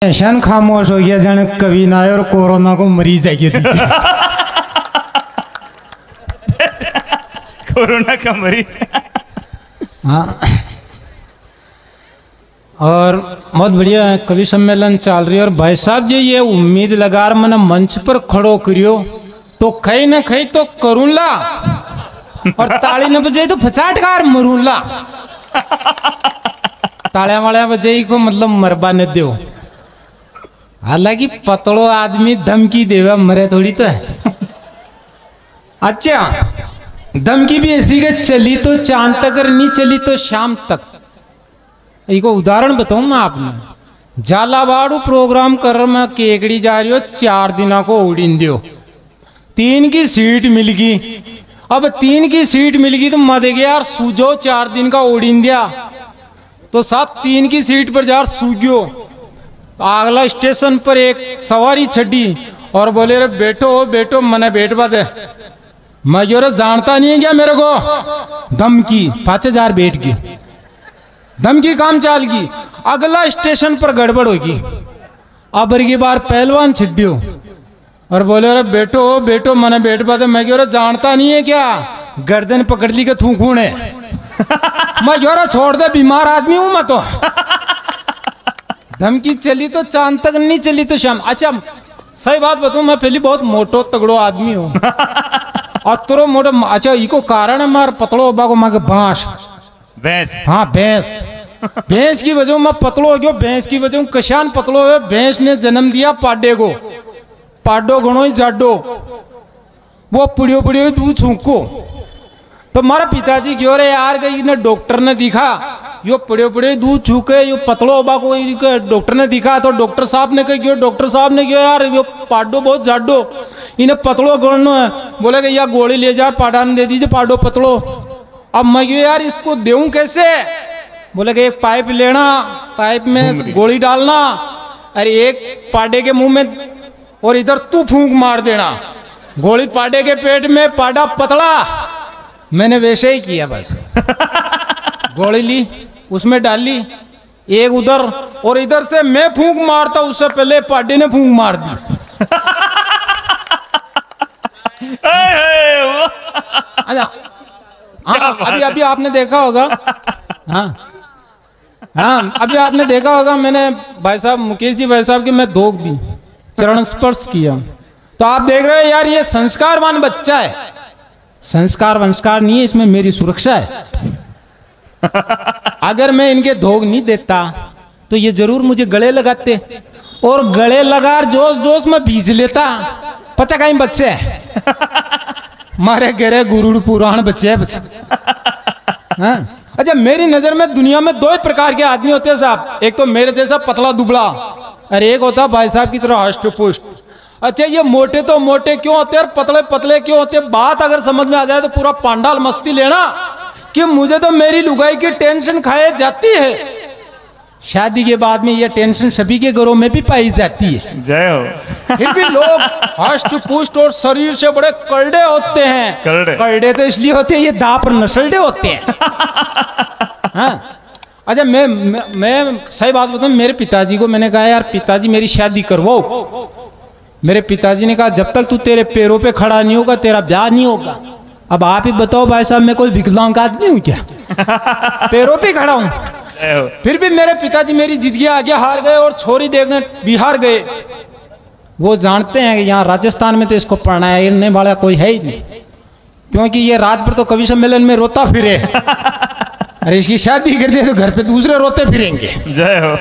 शन खामोश हो गया जाने कभी ना आए और कोरोना को मरीज जाएगी कोरोना का मरीज। हाँ, और बहुत बढ़िया कवि सम्मेलन चल रही है। और भाई साहब जी ये उम्मीद लगा मैंने मंच पर खड़ो करियो तो कहीं ना कहीं तो करूँला और ताली न बजे तो फचाटकार मरूँला। तालियां वाले बजे को मतलब मरबा न दो। हालांकि पतलो आदमी धमकी देवा मरे थोड़ी तो है। अच्छा, धमकी भी ऐसी के चली तो चांद तक और नहीं चली तो शाम तक। एक उदाहरण बताऊं मैं आपने। झालावाड़ प्रोग्राम कर मैं केकड़ी जा रही हो 4 दिना को उड़ीन दियो 3 की सीट मिल गई। अब 3 की सीट मिल गई तो मत गया यार सूझो 4 दिन का उड़ीन दिया तो साथ 3 की सीट पर जा सूझो। अगला स्टेशन पर एक सवारी छड़ी और बोले रे बैठो बैठो मने बैठवा दे। मैं जो जानता नहीं है क्या मेरे को। धमकी 5000 बैठ गई। धमकी काम चाल की। अगला स्टेशन पर गड़बड़ होगी। अब की बार पहलवान छिड्डियो और बोले रे बैठो बैठो मने बैठवा दे। मैं जो जानता नहीं है क्या गर्दन पकड़ ली के थूकून है। मैं जो छोड़ दे बीमार आदमी हूं मैं तो। धमकी चली तो चांद तक नहीं चली तो शाम। अच्छा सही बात बताऊं मैं पहली बहुत मोटो तगड़ो आदमी हूँ अतरो मोटो। अच्छा इको कारण है मार पतलो बागो मांगे बांस भैंस। हाँ भैंस। भैंस की वजह मैं पतलो हो गयो। भैंस की वजह कशान पतलो है। भैंस ने जन्म दिया पाडे को। पाडो गणो ही जाडो वो पुड़ियो पुड़ियो दूध छूको तो मारा पिताजी क्यों रे यार गई ने डॉक्टर ने दिखा यो पड़े पड़े दूध छूके यो पतलो होबा को डॉक्टर ने दिखा तो डॉक्टर साहब ने कहा डॉक्टर साहब ने क्यों यार यो पाडो बहुत जाडो इन्हें पतलो गणनो है। बोले कि यार गोली ले जा पाडान दे दीजिए पाडो पतलो। अब मैं क्यों यार इसको देऊं कैसे। बोले कि एक पाइप लेना पाइप में गोली डालना अरे एक पाडे के मुंह में और इधर तू फूंक मार देना। गोली पाडे के पेट में पाडा पतला। मैंने वैसे ही किया बस। गोली ली उसमें डाली एक उधर और इधर से मैं फूंक मारता उससे पहले पाडे ने फूंक मार दी। अच्छा हाँ अभी अभी आपने देखा होगा। हाँ हाँ अभी आपने देखा होगा मैंने भाई साहब मुकेश जी भाई साहब की मैं धोख दी चरण स्पर्श किया तो आप देख रहे हैं यार ये संस्कारवान बच्चा है। संस्कार वंस्कार नहीं है इसमें मेरी सुरक्षा है। अगर मैं इनके धोख नहीं देता तो ये जरूर मुझे गले लगाते और गले लगा जोश जोश में भीज लेता। पचा कहीं बच्चे मारे गरे गुरु पुराण बच्चे है बच्चे। हाँ? अच्छा मेरी नजर में दुनिया में 2 प्रकार के आदमी होते हैं साहब। एक तो मेरे जैसा पतला दुबला और एक होता है भाई साहब की तरह हष्ट पुष्ट। अच्छा ये मोटे तो मोटे क्यों होते हैं और पतले पतले क्यों होते हैं। बात अगर समझ में आ जाए तो पूरा पांडाल मस्ती लेना कि मुझे तो मेरी लुगाई की टेंशन खाए जाती है। शादी के बाद में ये टेंशन सभी के घरों में भी पाई जाती है। जय हो। फिर भी लोग हष्ट पुष्ट और शरीर से बड़े करड़े होते हैं। करड़े तो इसलिए होते हैं ये दांत पर नसलडे होते हैं। हाँ? अच्छा मैं सही बात बताऊं मेरे पिताजी को मैंने कहा यार पिताजी मेरी शादी करवाओ। मेरे पिताजी ने कहा जब तक तू तेरे पैरों पे खड़ा नहीं होगा तेरा ब्याह नहीं होगा। अब आप ही बताओ भाई साहब मैं कोई विकलांग आदमी हूँ क्या। पैरों पे खड़ा हूँ। फिर भी मेरे पिताजी मेरी जिंदगी आगे हार गए और छोरी देखने बिहार गए। वो जानते हैं कि यहाँ राजस्थान में तो इसको पढ़ने वाला कोई है ही नहीं क्योंकि ये रात भर तो कवि सम्मेलन में रोता फिरे। अरे इसकी शादी कर दे तो घर पे दूसरे रोते फिरेंगे। जय हो।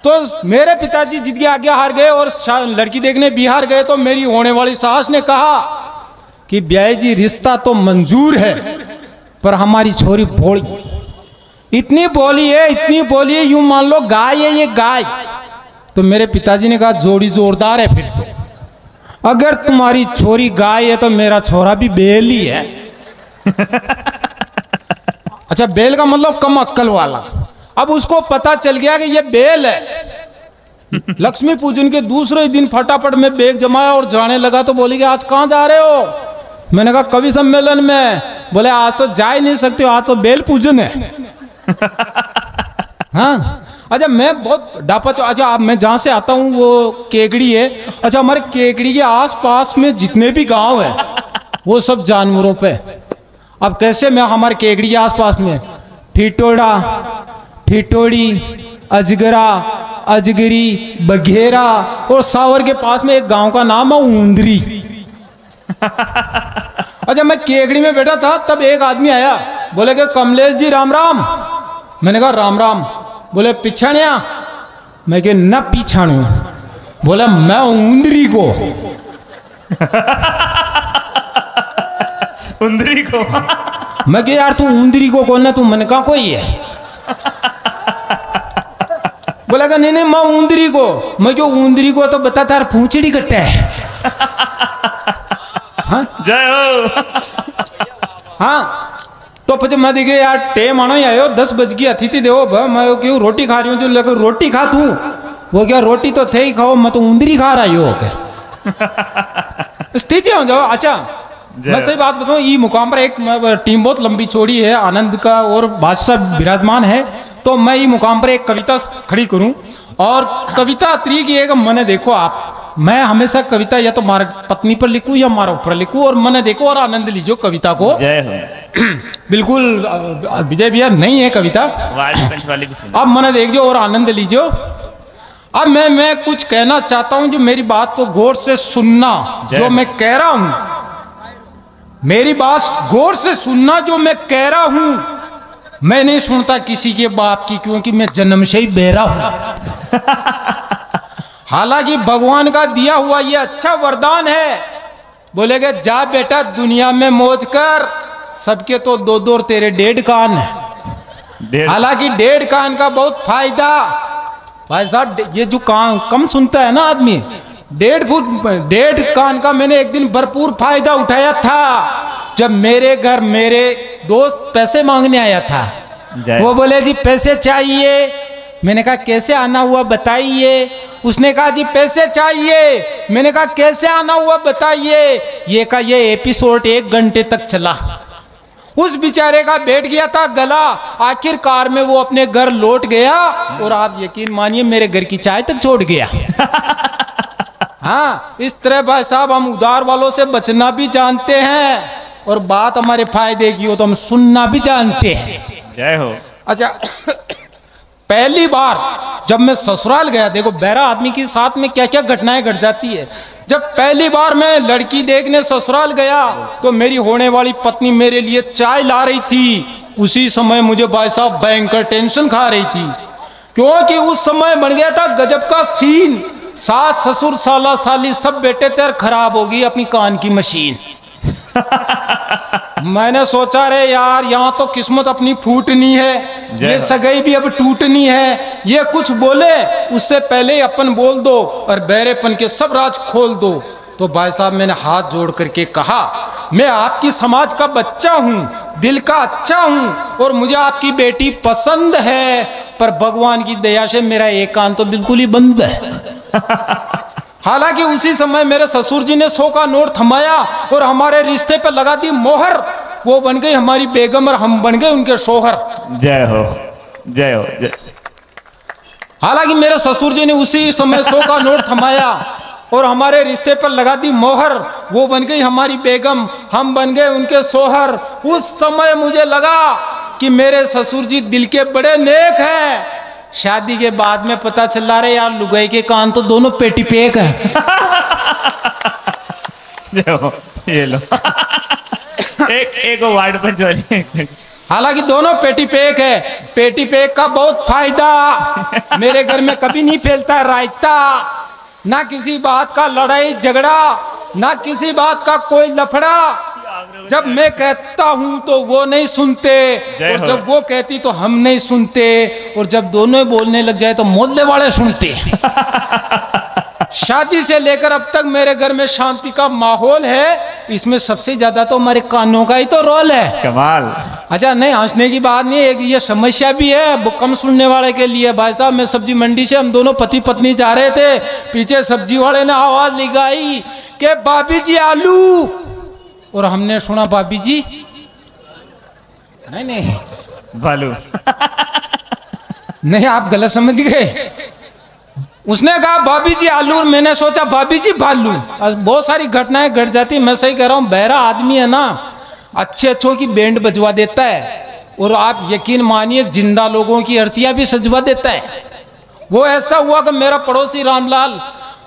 तो मेरे पिताजी जिंदगी आगे हार गए और लड़की देखने बिहार गए तो मेरी होने वाली सास ने कहा कि ब्याह जी रिश्ता तो मंजूर है पर हमारी छोरी भोली इतनी बोली है यूं मान लो गाय है ये गाय। तो मेरे पिताजी ने कहा जोड़ी जोरदार है फिर तो। अगर तुम्हारी छोरी गाय है तो मेरा छोरा भी बैल ही है। अच्छा बैल का मतलब कम अक्कल वाला। अब उसको पता चल गया कि ये बैल है। लक्ष्मी पूजन के दूसरे दिन फटाफट में बैग जमाया और जाने लगा तो बोली कि आज कहाँ जा रहे हो। मैंने कहा कवि सम्मेलन में। बोले आज तो जा ही नहीं सकते आज तो बैल पूजन है। हाँ अच्छा मैं बहुत डापा अच्छा अब मैं जहाँ से आता हूँ वो केकड़ी है। अच्छा हमारे केकड़ी के आसपास में जितने भी गांव है वो सब जानवरों पे। अब कैसे मैं हमारे केकड़ी के आसपास में ठिठोड़ा, ठिठोड़ी, अजगरा, अजगरी, बघेरा और सावर के पास में एक गांव का नाम है ऊंदरी। अच्छा मैं केकड़ी में बैठा था तब एक आदमी आया, बोले कि कमलेश जी राम राम। मैंने कहा राम राम। बोले पिछाणिया। मैं के न पिछाणू। बोला मैं ऊंदरी को। उंदरी को। मैं के यार तू ऊंदरी को कौन है तू? मैंने कहा कोई है। बोला कि नहीं नहीं मैं ऊंदरी को। मैं क्यों ऊंदरी को तो बता तार पूंछड़ी कट्टा है। हाँ जय हो। हाँ तो फिर मैं देखे यार टेम आनो ही आयो 10 बज गई अतिथि देवो भ। मैं क्यों रोटी खा रही हूँ जो लेकर रोटी खा तू। वो क्या रोटी तो थे ही खाओ मैं तो ऊंदरी खा रही हो स्थिति हो जाओ। अच्छा मैं सही बात बताऊं ई मुकाम पर एक टीम बहुत लंबी चौड़ी है आनंद का और बादशाह विराजमान है तो मैं ई मुकाम पर एक कविता खड़ी करूं और कविता त्री की एक मने देखो आप। मैं हमेशा कविता या तो मार पत्नी पर लिखूं या मारा ऊपर लिखूं और मने देखो और आनंद लीजिए कविता को। जय हो। बिल्कुल विजय भैया नहीं है कविता। वाली पंच वाली भी सुनो। अब मने देखिए और आनंद लीजिए। अब मैं कुछ कहना चाहता हूं जो मेरी बात को गौर से सुनना जो मैं कह रहा हूं। मेरी बात गौर से सुनना जो मैं कह रहा हूं। मैं नहीं सुनता किसी के बाप की क्योंकि मैं जन्म से ही बहरा हूं। हालांकि भगवान का दिया हुआ ये अच्छा वरदान है। बोलेगे जा बेटा दुनिया में मौज कर। सबके तो 2-2 तेरे 1.5 कान है। हालांकि 1.5 कान का बहुत फायदा। भाई साहब ये जो कान कम सुनता है ना आदमी 1.5 कान का मैंने एक दिन भरपूर फायदा उठाया था जब मेरे घर मेरे दोस्त पैसे मांगने आया था। वो बोले जी पैसे चाहिए। मैंने कहा कैसे आना हुआ बताइए। उसने कहा जी पैसे चाहिए। मैंने कहा कैसे आना हुआ बताइए। ये का ये एपिसोड 1 घंटे तक चला। उस बेचारे का बैठ गया था गला। आखिरकार में वो अपने घर लौट गया और आप यकीन मानिए मेरे घर की चाय तक छोड़ गया। हाँ इस तरह भाई साहब हम उधार वालों से बचना भी जानते हैं और बात हमारे फायदे की हो तो हम सुनना भी जानते हैं। जय हो। अच्छा पहली बार जब मैं ससुराल गया देखो बहरा आदमी के साथ में क्या क्या घटनाएं घट जाती है। जब पहली बार मैं लड़की देखने ससुराल गया तो मेरी होने वाली पत्नी मेरे लिए चाय ला रही थी। उसी समय मुझे भाई साहब भयंकर टेंशन खा रही थी क्योंकि उस समय बन गया था गजब का सीन। सास ससुर साला साली सब बेटे तेर खराब होगी अपनी कान की मशीन। मैंने सोचा रे यार यहाँ तो किस्मत अपनी फूटनी है। ये सगाई भी अब टूटनी है। ये कुछ बोले उससे पहले अपन बोल दो और बहरेपन के सब राज खोल दो। तो भाई साहब मैंने हाथ जोड़ करके कहा मैं आपकी समाज का बच्चा हूँ दिल का अच्छा हूँ और मुझे आपकी बेटी पसंद है पर भगवान की दया से मेरा एक कान तो बिल्कुल ही बंद है। हालांकि उसी समय मेरे ससुर जी ने 100 का नोट थमाया और हमारे रिश्ते पे लगा दी मोहर। वो बन गई हमारी बेगम और हम बन गए उनके शोहर। जय हो। जय हो। जय। हालांकि मेरे ससुर जी ने उसी समय 100 का नोट थमाया और हमारे रिश्ते पर लगा दी मोहर। वो बन गई हमारी बेगम हम बन गए उनके शोहर। उस समय मुझे लगा कि मेरे ससुर जी दिल के बड़े नेक हैं। शादी के बाद में पता चला रहे यार लुगाई के कान तो दोनों पेटी पेक है। ये लो। एक वार्ड पंच। हालांकि दोनों पेटी पेक है। पेटी पेक का बहुत फायदा। मेरे घर में कभी नहीं फैलता रायता। ना किसी बात का लड़ाई झगड़ा ना किसी बात का कोई लफड़ा। जब मैं कहता हूं तो वो नहीं सुनते और जब वो कहती तो हम नहीं सुनते और जब दोनों बोलने लग जाए तो मोहल्ले वाले सुनते। शादी से लेकर अब तक मेरे घर में शांति का माहौल है। इसमें सबसे ज्यादा तो हमारे कानों का ही तो रोल है। कमाल। अच्छा नहीं हंसने की बात नहीं एक ये समस्या भी है वो कम सुनने वाले के लिए। भाई साहब मैं सब्जी मंडी से हम दोनों पति पत्नी जा रहे थे। पीछे सब्जी वाले ने आवाज लगाई कि भाभी जी आलू और हमने सुना भाभी जी नहीं बालू। नहीं, आप गलत समझ गए। उसने कहा भाभी जी आलू, मैंने सोचा भाभी जी भालू। बहुत सारी घटनाएं घट जाती, मैं सही कह रहा हूँ। बहरा आदमी है ना, अच्छे अच्छों की बैंड बजवा देता है, और आप यकीन मानिए जिंदा लोगों की अर्तियां भी सजवा देता है। वो ऐसा हुआ कि मेरा पड़ोसी रामलाल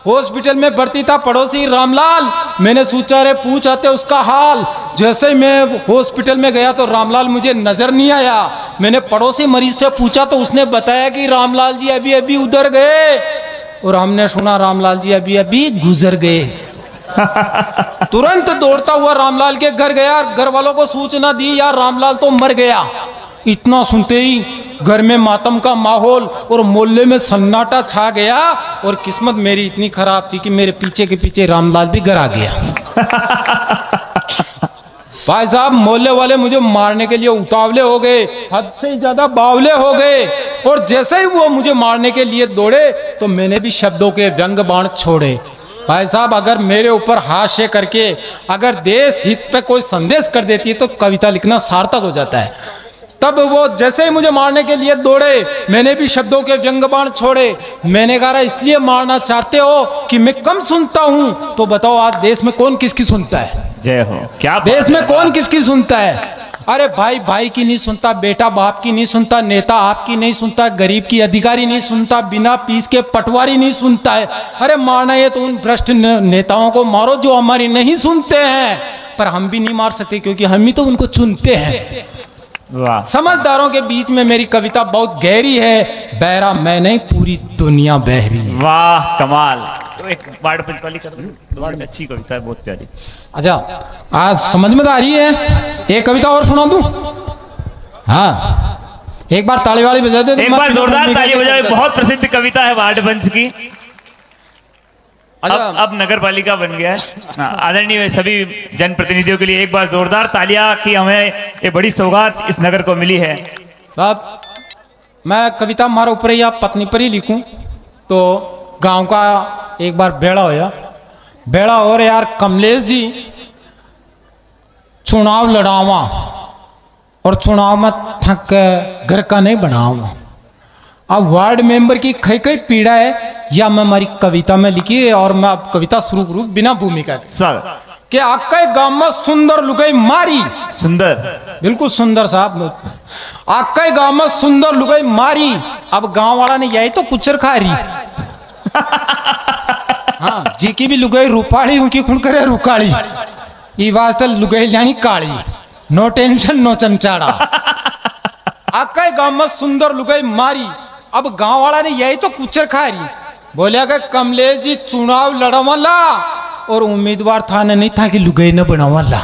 हॉस्पिटल में भर्ती था। पड़ोसी रामलाल, मैंने सोचा रे पूछ आते उसका हाल। जैसे ही मैं हॉस्पिटल में गया तो रामलाल मुझे नजर नहीं आया। मैंने पड़ोसी मरीज से पूछा तो उसने बताया कि रामलाल जी अभी अभी उधर गए, और हमने सुना रामलाल जी अभी अभी गुजर गए। तुरंत दौड़ता हुआ रामलाल के घर गया, घर वालों को सूचना दी यार रामलाल तो मर गया। इतना सुनते ही घर में मातम का माहौल और मोहल्ले में सन्नाटा छा गया। और किस्मत मेरी इतनी खराब थी कि मेरे पीछे के पीछे रामलाल भी घर आ गया। भाई साहब, मोहल्ले वाले मुझे मारने के लिए उतावले हो गए, हद से ज्यादा बावले हो गए। और जैसे ही वो मुझे मारने के लिए दौड़े तो मैंने भी शब्दों के व्यंग बाण छोड़े। भाई साहब, अगर मेरे ऊपर हास्य करके अगर देश हित पे कोई संदेश कर देती है तो कविता लिखना सार्थक हो जाता है। तब वो जैसे ही मुझे मारने के लिए दौड़े, मैंने भी शब्दों के व्यंग बाण छोड़े। मैंने कहा इसलिए मारना चाहते हो कि मैं कम सुनता हूं, तो बताओ आज देश में कौन किसकी सुनता है? जय हो। क्या देश में कौन किसकी सुनता है? अरे भाई भाई की नहीं सुनता, बेटा बाप की नहीं सुनता, नेता आपकी नहीं सुनता, गरीब की अधिकारी नहीं सुनता, बिना पीस के पटवारी नहीं सुनता है। अरे मारना ये तो उन भ्रष्ट नेताओं को मारो जो हमारी नहीं सुनते हैं, पर हम भी नहीं मार सकते क्योंकि हम ही तो उनको चुनते हैं। वाह। समझदारों के बीच में मेरी कविता बहुत गहरी है। बहरा मैं नहीं, पूरी दुनिया बहरी है। वाह कमाल। तो एक वार्ड पंचवाली कर दो, अच्छी कविता है, बहुत प्यारी। अच्छा, आज समझ में तो आ रही है। एक कविता और सुना दूं? हाँ, एक बार ताली वाली बजा दे। एक बार जोरदार ताली बजाओ। बहुत प्रसिद्ध कविता है वार्ड पंच की। अब नगर पालिका बन गया है। आदरणीय सभी जनप्रतिनिधियों के लिए एक बार जोरदार तालियां कि हमें ये बड़ी सौगात इस नगर को मिली है। साहब, मैं कविता हमारे ऊपर या पत्नी पर ही लिखूं तो गांव का एक बार बेड़ा होया। बेड़ा और यार कमलेश जी चुनाव लड़ावा और चुनाव में थक घर का नहीं बनावा। अब वार्ड मेंबर की कई कई पीड़ा है या मैं हमारी कविता में लिखी है। और मैं अब कविता शुरू करूं बिना भूमिका के। सर कि आके गांव में सुंदर लुगाई मारी। सुंदर, बिल्कुल सुंदर साहब। आके गांव में सुंदर लुगाई मारी। अब गांव वाला ने यही तो कुचर खा रही। हाँ, जी की भी लुगाई रूपाली उनकी खुण करे रुकाली। ई वास्ते लुगाई जानी काली। नो टेंशन नो चमचाड़ा। आके गांव में सुंदर लुगाई मारी। अब गांव वाला ने यही तो कुचर खा रही। बोलिया कि कमलेश जी चुनाव लड़वाला और उम्मीदवार था नहीं था कि लुगाई न बनावाला।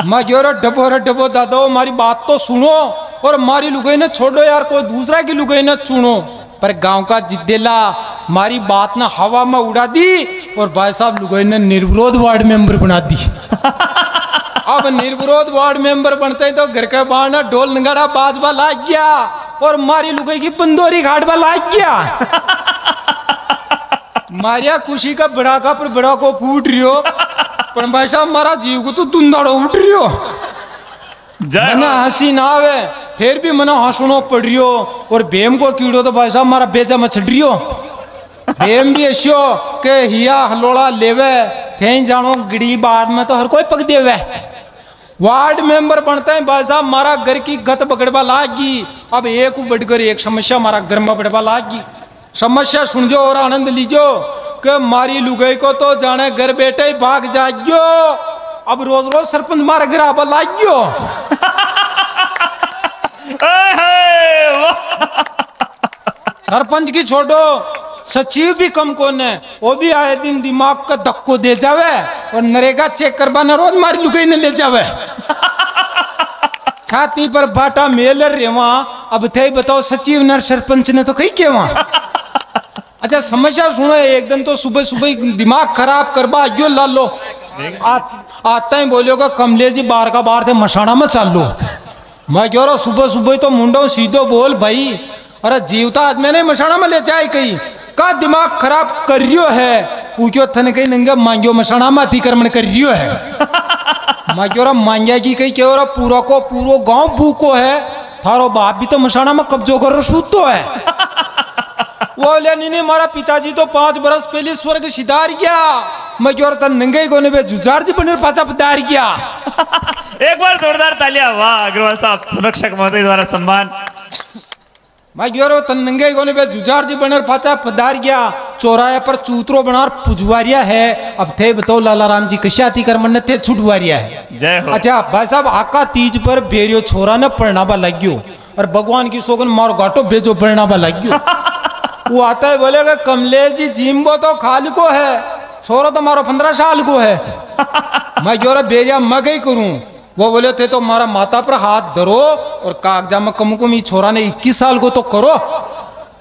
मैं डबो दादो हमारी बात तो सुनो और हमारी लुगाई न छोड़ो यार, कोई दूसरा की लुगाई न चुनो। पर गांव का जिद्देला हमारी बात ना हवा में उड़ा दी और भाई साहब लुगाई ने निर्विरोध वार्ड मेंबर बना दी। अब निर्विरोध वार्ड मेंबर बनते हैं तो घर के बाहर ना ढोल नगाड़ा बाजवा लाग गया और मारी लुगाई की पंदोरी घाटवा लाग गया। मारिया खुशी का बड़ा का पर बड़ा को फूट रही हो, पर भाई साहब हमारा जीव को तो दुंदाड़ो उठ रही हो। मना हंसी ना आवे फिर भी मना हंसनो पड़ रही हो। और बेम को कीड़ो तो भाई साहब हमारा बेजा में छड़ रही हो। बेम भी ऐसो के हिया हलोड़ा लेवे थे जानो गड़ी बाढ़ में तो हर कोई पक देवे। वार्ड मेंबर बनते हैं भाई साहब हमारा घर की गत बगड़वा लागी। अब एक बढ़कर एक समस्या हमारा घर में बढ़वा लागी। समस्या सुन जो और आनंद लीजो कि मारी लुगाई को तो जाने घर बैठे ही भाग जागियो। अब रोज रोज सरपंच मारा घर आबा लागियो। सरपंच की छोड़ो, सचिव भी कम कौन है, वो भी आए दिन दिमाग का धक्को दे जावे और नरेगा चेक करवाना रोज मारी लुगाई ने ले जावे। छाती पर बाटा मेल रेवा। अब थे बताओ सचिव न सरपंच ने तो कही के वहां। अच्छा समस्या सुनो, एक दिन तो सुबह सुबह दिमाग खराब करवा यो लालो आता ही बोलियोगा कमलेश जी बार का बार थे मसाना में चाल लो। मैं कह रहा सुबह सुबह तो मुंडो सीधो बोल भाई। अरे जीवता आदमी नहीं मसाना में ले जाए कहीं का दिमाग खराब कर रियो है। पूछो थने कहीं नंगे मांगियो मसाना में अतिक्रमण कर रियो है। मैं कह रहा मांगिया की कहीं कह रहा पूरा को पूरा गांव भूखो है थारो बाप भी तो मसाना में कब्जो कर सूत तो है। वो नहीं मारा पिताजी तो 5 बरस पहले स्वर्ग सिधार गया, मैं क्यों तन नंगे कोने पे जुजार जी बने पाचा पधार गया। एक बार जोरदार तालियां। वाह अग्रवाल साहब, संरक्षक महोदय द्वारा सम्मान। मैं क्यों तन नंगे कोने पे जुजार जी बने पाचा पधार गया, चौराहे पर चूतरो बनार पुजवारिया है। अब थे बताओ लाला राम जी कशाती कर मन थे छुटवारिया है। जय हो। अच्छा भाई साहब, आका तीज पर बेरियो छोरा ने पढ़नावा लग गयो और भगवान की सोगन मार गाटो भेजो पढ़नावा लग गयो। वो आता है बोलेगा कमलेश जी जिम्बो तो खाल को है, छोरा तो मारो 15 साल को है। मैं क्यों बेरिया मैं गई करूं। वो बोले थे तो मारा माता पर हाथ धरो और कागजा में कम कम छोरा ने 21 साल को तो करो।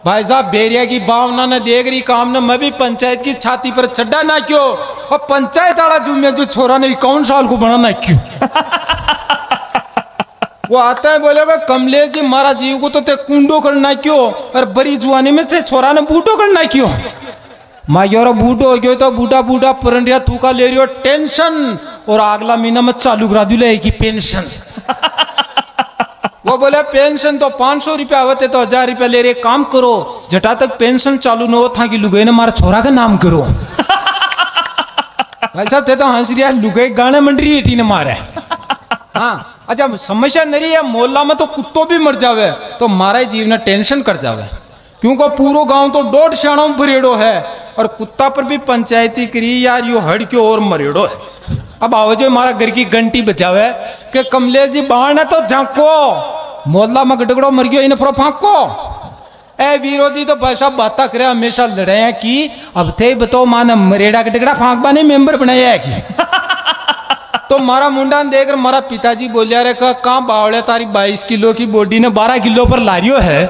भाई साहब बेरिया की भावना ने देख रही काम ने मैं भी पंचायत की छाती पर चढ़ा ना क्यों, और पंचायत वाला जुम्मे जो छोरा ने 51 साल को बनाना क्यों। वो आता है बोलेगा कमलेश जी मारा जीव को तो ते कुंडो करना क्यों, और बड़ी जुआनी में थे छोरा ने बूटो करना क्यों। माँ क्यों बूटो हो गयो तो बूटा बूटा परंडिया थूका ले रही हो टेंशन, और अगला महीना में चालू करा दिले की पेंशन। वो बोले पेंशन तो 500 रुपया होते तो 1000 रुपया ले रहे, काम करो जटा तक पेंशन चालू न हो था कि लुगाई ने मारा छोरा का नाम करो। भाई साहब थे तो हंस रिया, लुगाई गाने मंडरी एटी ने मारे। हाँ अच्छा समस्या नहीं है, मोहल्ला में तो कुत्तो भी मर जावे तो मारा जीव ने टेंशन कर जावे, क्योंकि पूरा गांव तो 1.5 शाणों भरेड़ो है, और कुत्ता पर भी पंचायती करी यार यो हड़ क्यों और मरेड़ो है। अब आओ जो हमारा घर की घंटी बजावे कि कमलेश जी बाहर न तो झांको, मोहल्ला में गडगड़ो मर गयो इन पर फांको। ए विरोधी तो भाई साहब बात करे हमेशा लड़ाया की, अब थे बताओ माने मरेड़ा गडगड़ा फांकबा ने मेंबर बनाया है की। तो मारा मुंडा देख मारा पिताजी बोलिया रे कहाँ बावड़े तारी 22 किलो की बॉडी ने 12 किलो पर ला रियो है।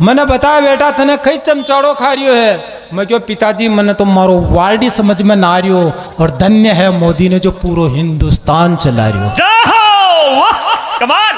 मैंने बताया बेटा तने कई चमचाड़ो खा रियो है। मैं क्यों पिताजी मैंने तो मारो वार्डी समझ में ना रियो, और धन्य है मोदी ने जो पूरा हिंदुस्तान चला रियो। कमाल।